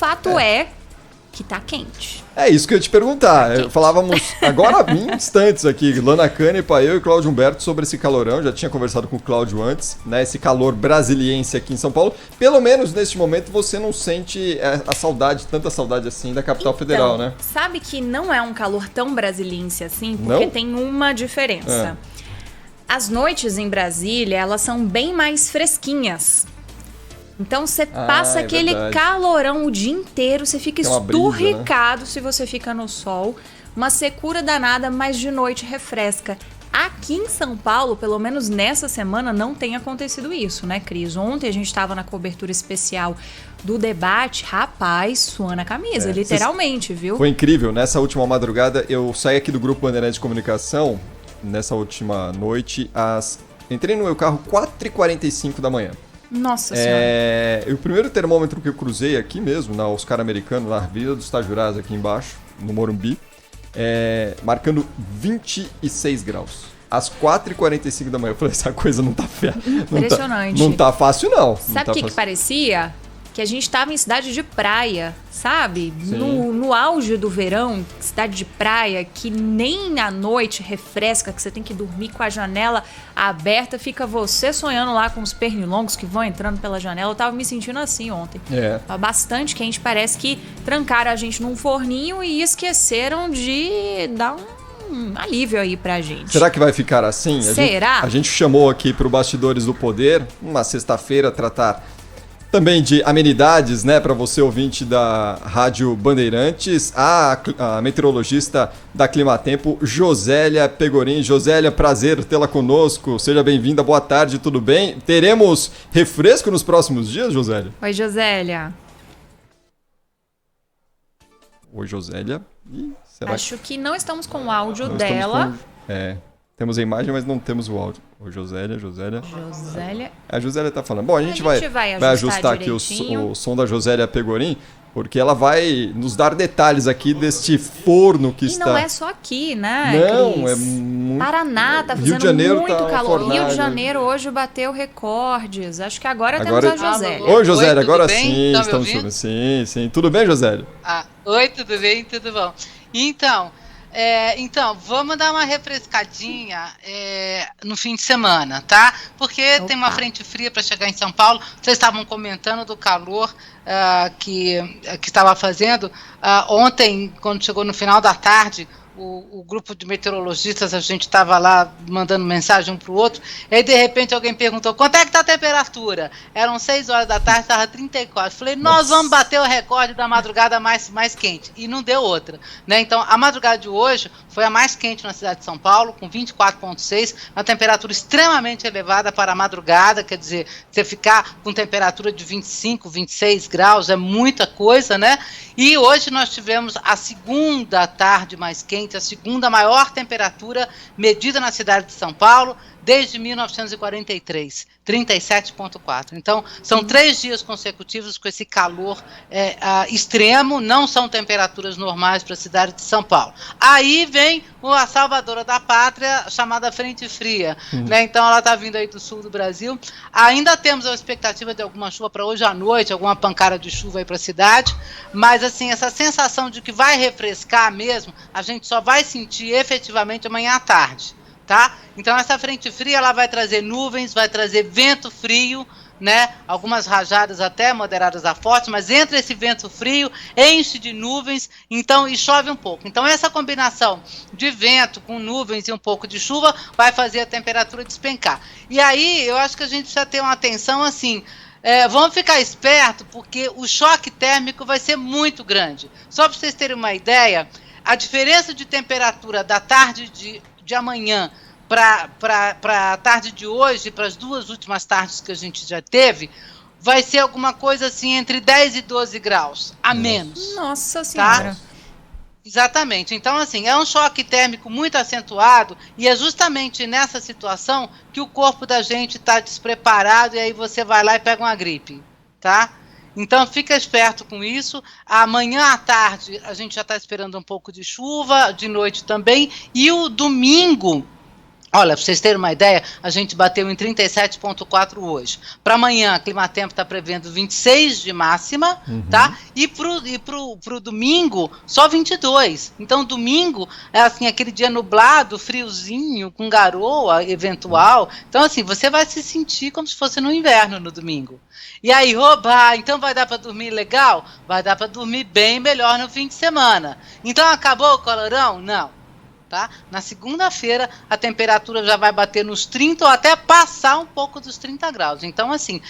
fato é que tá quente. É isso que eu ia te perguntar. Falávamos agora em instantes aqui, Lana Canepa, eu e Cláudio Humberto, sobre esse calorão. Já tinha conversado com o Cláudio antes, né? Esse calor brasiliense aqui em São Paulo. Pelo menos neste momento você não sente a saudade, tanta saudade assim da capital federal, né? Sabe que não é um calor tão brasiliense assim, porque tem uma diferença. As noites em Brasília, elas são bem mais fresquinhas. Então você passa aquele calorão o dia inteiro, você fica esturricado, né? Se você fica no sol, uma secura danada, mas de noite refresca. Aqui em São Paulo, pelo menos nessa semana, não tem acontecido isso, né, Cris? Ontem a gente estava na cobertura especial do debate, rapaz, suando a camisa, literalmente, viu? Foi incrível, nessa última madrugada eu saí aqui do Grupo Bandeirantes de Comunicação, nessa última noite, entrei no meu carro 4h45 da manhã. Nossa Senhora. O primeiro termômetro que eu cruzei aqui mesmo, na Oscar Americano, na Vila dos Tajurás, aqui embaixo, no Morumbi, marcando 26 graus. Às 4h45 da manhã. Eu falei, essa coisa não tá feia. Impressionante. Não tá fácil, não. Sabe o que parecia? Que a gente estava em cidade de praia, sabe? No auge do verão, cidade de praia, que nem à noite refresca, que você tem que dormir com a janela aberta, fica você sonhando lá com os pernilongos que vão entrando pela janela. Eu tava me sentindo assim ontem. Tava bastante quente, parece que trancaram a gente num forninho e esqueceram de dar um alívio aí pra gente. Será que vai ficar assim? Será? A gente chamou aqui pro Bastidores do Poder, uma sexta-feira, tratar também de amenidades, né, para você ouvinte da Rádio Bandeirantes, a meteorologista da Climatempo, Josélia Pegorim. Josélia, prazer tê-la conosco, seja bem-vinda, boa tarde, tudo bem? Teremos refresco nos próximos dias, Josélia? Oi, Josélia. Oi, Josélia. Acho que não estamos com o áudio dela. Temos a imagem, mas não temos o áudio. Oi, Josélia. A Josélia tá falando. Bom, a gente vai ajustar aqui o som da Josélia Pegorim, porque ela vai nos dar detalhes aqui deste forno que está... E não é só aqui, né, Não, Cris? é muito... Paraná tá fazendo muito calor. Rio de Janeiro hoje bateu recordes. Acho que agora temos a Josélia. Oi, Josélia, agora bem? sim. Estamos ouvindo? Sim. Tudo bem, Josélia? Oi, tudo bem? Tudo bom. Então, vamos dar uma refrescadinha no fim de semana, tá? Porque tem uma frente fria para chegar em São Paulo. Vocês estavam comentando do calor que estava fazendo. Ontem, quando chegou no final da tarde, o grupo de meteorologistas, a gente estava lá mandando mensagem um para o outro, e aí de repente alguém perguntou, quanto é que está a temperatura? Eram 6 horas da tarde, estava 34. Falei, nós vamos bater o recorde da madrugada mais quente. E não deu outra, né? Então, a madrugada de hoje foi a mais quente na cidade de São Paulo, com 24,6, uma temperatura extremamente elevada para a madrugada, quer dizer, você ficar com temperatura de 25, 26 graus, é muita coisa, né? E hoje nós tivemos a segunda tarde mais quente, a segunda maior temperatura medida na cidade de São Paulo desde 1943, 37,4. Então, são 3 dias consecutivos com esse calor extremo, não são temperaturas normais para a cidade de São Paulo. Aí vem a salvadora da pátria, chamada Frente Fria, né? Então, ela está vindo aí do sul do Brasil. Ainda temos a expectativa de alguma chuva para hoje à noite, alguma pancada de chuva aí para a cidade, mas, assim, essa sensação de que vai refrescar mesmo, a gente só vai sentir efetivamente amanhã à tarde. Tá? Então essa frente fria ela vai trazer nuvens, vai trazer vento frio, né? Algumas rajadas até moderadas a fortes, mas entra esse vento frio, enche de nuvens, então e chove um pouco. Então essa combinação de vento com nuvens e um pouco de chuva vai fazer a temperatura despencar. E aí eu acho que a gente precisa ter uma atenção assim. Vamos ficar esperto porque o choque térmico vai ser muito grande. Só para vocês terem uma ideia, a diferença de temperatura da tarde de amanhã para a tarde de hoje, para as 2 últimas tardes que a gente já teve, vai ser alguma coisa assim entre 10 e 12 graus a menos. Nossa Senhora. Tá? Exatamente. Então, assim, é um choque térmico muito acentuado e é justamente nessa situação que o corpo da gente está despreparado e aí você vai lá e pega uma gripe, tá? Então, fica esperto com isso. Amanhã à tarde, a gente já está esperando um pouco de chuva, de noite também. E o domingo, Olha, para vocês terem uma ideia, a gente bateu em 37,4 hoje. Para amanhã, a Climatempo está prevendo 26 de máxima, tá? E pro domingo, só 22. Então, domingo é assim, aquele dia nublado, friozinho, com garoa eventual. Então, assim, você vai se sentir como se fosse no inverno no domingo. E aí, então vai dar para dormir legal? Vai dar para dormir bem melhor no fim de semana. Então, acabou o calorão? Não. Tá? Na segunda-feira, a temperatura já vai bater nos 30 ou até passar um pouco dos 30 graus. Então, assim,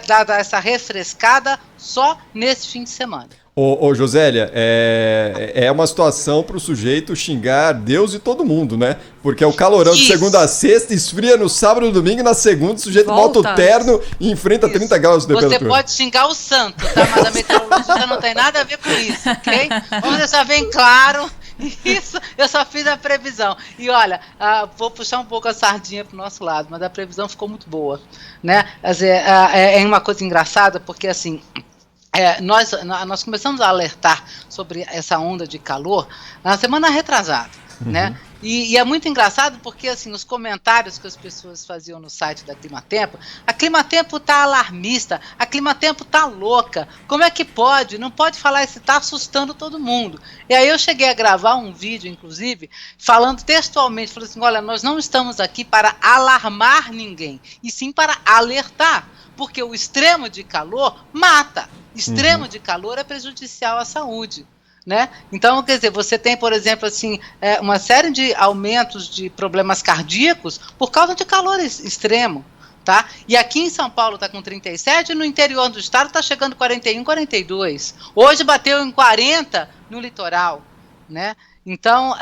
dá essa refrescada só nesse fim de semana. Ô Josélia, é uma situação para o sujeito xingar Deus e todo mundo, né? Porque é o calorão de segunda a sexta, esfria no sábado e no domingo, e na segunda o sujeito bota o terno e enfrenta 30 graus de temperatura. Você pode xingar o santo, tá? Mas a meteorologia não tem nada a ver com isso, ok? Vamos deixar bem claro. Isso, eu só fiz a previsão. E olha, vou puxar um pouco a sardinha para o nosso lado, mas a previsão ficou muito boa, né? É uma coisa engraçada, porque assim, nós começamos a alertar sobre essa onda de calor na semana retrasada, né? E é muito engraçado porque, assim, os comentários que as pessoas faziam no site da Climatempo, a Climatempo tá alarmista, a Climatempo tá louca, como é que pode? Não pode falar isso, tá assustando todo mundo. E aí eu cheguei a gravar um vídeo, inclusive, falando textualmente, falando assim, olha, nós não estamos aqui para alarmar ninguém, e sim para alertar, porque o extremo de calor mata, extremo de calor é prejudicial à saúde. Né? Então, quer dizer, você tem, por exemplo, assim, uma série de aumentos de problemas cardíacos por causa de calor extremo. Tá? E aqui em São Paulo está com 37, e no interior do estado está chegando 41, 42. Hoje bateu em 40 no litoral. Né? Então,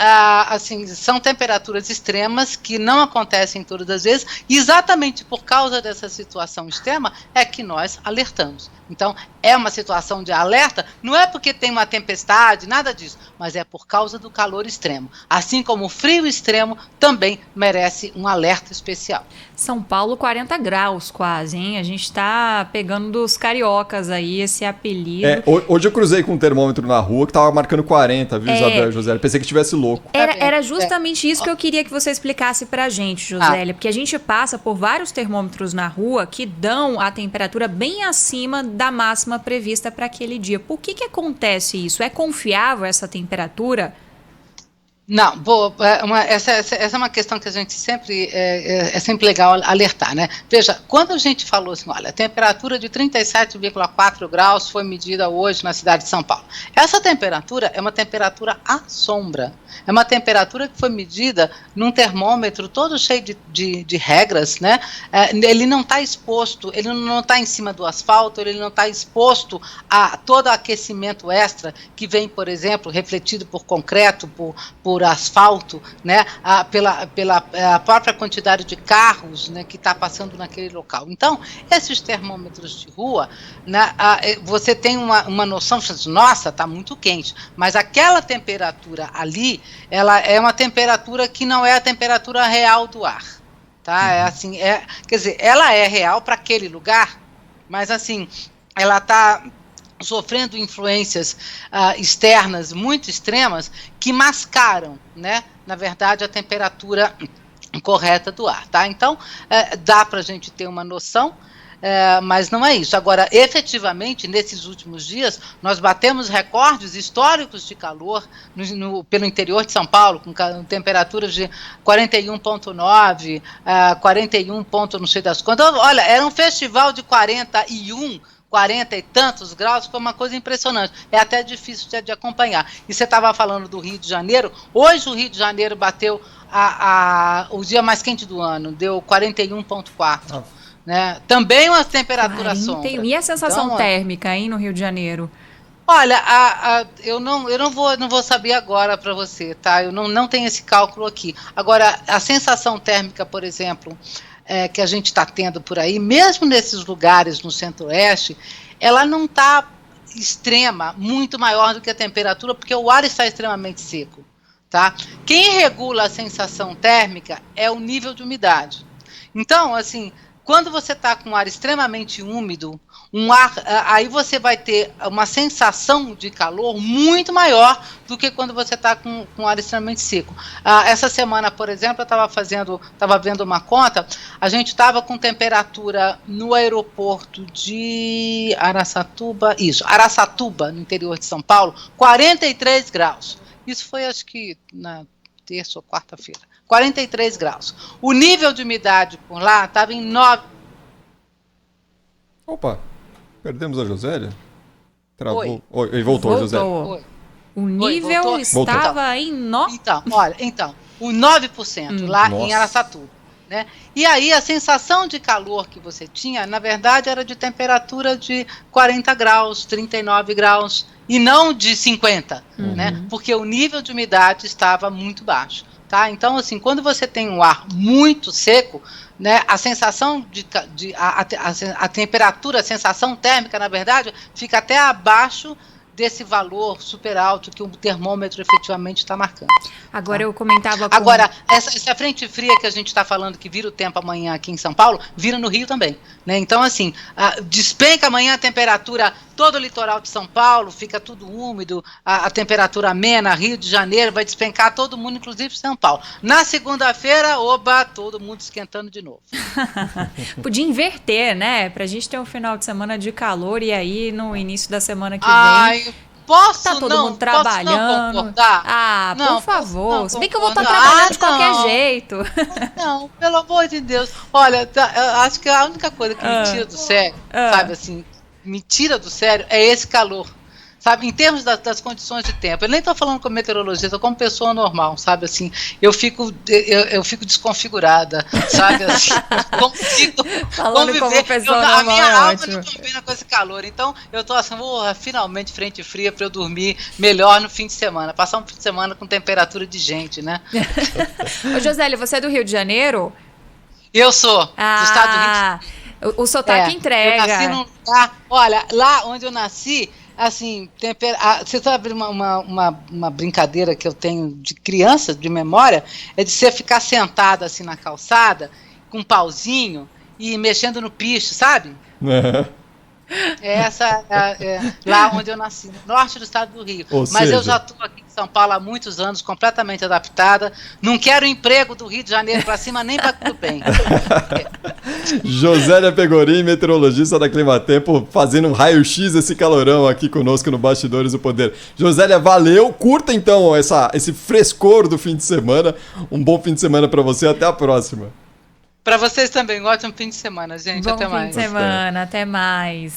assim, são temperaturas extremas que não acontecem todas as vezes, e exatamente por causa dessa situação extrema é que nós alertamos. Então, é uma situação de alerta, não é porque tem uma tempestade, nada disso, mas é por causa do calor extremo. Assim como o frio extremo também merece um alerta especial. São Paulo, 40 graus quase, hein? A gente tá pegando dos cariocas aí esse apelido. Hoje eu cruzei com um termômetro na rua que tava marcando 40, viu, Isabel e Josélia? Pensei que tivesse louco. Era justamente isso que eu queria que você explicasse pra gente, Josélia, porque a gente passa por vários termômetros na rua que dão a temperatura bem acima da máxima prevista para aquele dia. Por que acontece isso? É confiável essa temperatura? Não, essa é uma questão que a gente sempre, é sempre legal alertar, né? Veja, quando a gente falou assim, olha, a temperatura de 37,4 graus foi medida hoje na cidade de São Paulo. Essa temperatura é uma temperatura à sombra. É uma temperatura que foi medida num termômetro todo cheio de regras, né? Ele não está exposto, ele não está em cima do asfalto, ele não está exposto a todo aquecimento extra que vem, por exemplo, refletido por concreto, por asfalto, né? Pela própria quantidade de carros, né, que está passando naquele local. Então, esses termômetros de rua, né, você tem uma noção, nossa, está muito quente, mas aquela temperatura ali, ela é uma temperatura que não é a temperatura real do ar, tá? Quer dizer, ela é real para aquele lugar, mas assim, ela está sofrendo influências externas muito extremas que mascaram, né, na verdade, a temperatura correta do ar, tá? Então, dá para a gente ter uma noção, mas não é isso. Agora, efetivamente, nesses últimos dias, nós batemos recordes históricos de calor pelo interior de São Paulo, com temperaturas de 41,9, 41 ponto não sei das quantas. Olha, era um festival de 40 e tantos graus, foi uma coisa impressionante. É até difícil de acompanhar. E você estava falando do Rio de Janeiro. Hoje o Rio de Janeiro bateu o dia mais quente do ano, deu 41,4. Né? Também uma temperatura sombra. E a sensação térmica, hein, no Rio de Janeiro? Olha, eu não vou saber agora para você, tá? Eu não tenho esse cálculo aqui. Agora, a sensação térmica, por exemplo, que a gente está tendo por aí, mesmo nesses lugares no centro-oeste, ela não está extrema, muito maior do que a temperatura, porque o ar está extremamente seco, tá? Quem regula a sensação térmica é o nível de umidade. Então, assim, quando você está com um ar extremamente úmido, aí você vai ter uma sensação de calor muito maior do que quando você está com ar extremamente seco. Essa semana, por exemplo, eu estava vendo uma conta, a gente estava com temperatura no aeroporto de Araçatuba, no interior de São Paulo, 43 graus. Isso foi, acho que, na terça ou quarta-feira. 43 graus. O nível de umidade por lá estava em 9. Opa! Perdemos a Josélia? Travou. Oi, voltou, Josélia. O nível estava em 9%. Então, o 9% lá em Araçatuba. Né? E aí a sensação de calor que você tinha, na verdade, era de temperatura de 40 graus, 39 graus, e não de 50, né? Porque o nível de umidade estava muito baixo. Tá? Então, assim, quando você tem um ar muito seco, né, a sensação a temperatura, a sensação térmica, na verdade, fica até abaixo desse valor super alto que o termômetro efetivamente está marcando. Agora eu comentava com... Agora, essa frente fria que a gente está falando que vira o tempo amanhã aqui em São Paulo, vira no Rio também. Né? Então, assim, despenca amanhã a temperatura, todo o litoral de São Paulo, fica tudo úmido, a temperatura amena, Rio de Janeiro, vai despencar todo mundo, inclusive São Paulo. Na segunda-feira, todo mundo esquentando de novo. Podia inverter, né? Pra gente ter um final de semana de calor e aí no início da semana que vem... Tá todo mundo trabalhando. Não concordar? Por favor. Se bem que eu vou estar trabalhando de qualquer jeito. Não, pelo amor de Deus. Olha, eu acho que a única coisa que me tira do sério, sabe assim, me tira do sério é esse calor. Sabe, em termos das condições de tempo. Eu nem estou falando como meteorologista, como pessoa normal, sabe, assim, eu fico desconfigurada, sabe, assim, consigo falando conviver. Como pessoa normal, a minha alma não combina com esse calor, então eu estou assim, finalmente frente fria para eu dormir melhor no fim de semana, passar um fim de semana com temperatura de gente, né? Ô, Josélia, você é do Rio de Janeiro? Eu sou, do estado do Rio. O sotaque entrega. Eu nasci num lugar, olha, lá onde eu nasci, assim, você sabe uma brincadeira que eu tenho de criança, de memória, é de você ficar sentado assim na calçada, com um pauzinho e mexendo no picho, sabe? Essa lá onde eu nasci, no norte do estado do Rio. Mas eu já estou aqui em São Paulo há muitos anos, completamente adaptada. Não quero emprego do Rio de Janeiro para cima, nem para tudo bem. Josélia Pegorim, meteorologista da Climatempo, fazendo um raio-x esse calorão aqui conosco no Bastidores do Poder. Josélia, valeu. Curta então esse frescor do fim de semana. Um bom fim de semana para você. Até a próxima. Para vocês também. Um ótimo fim de semana, gente. Bom até mais. Bom fim de semana. Até mais.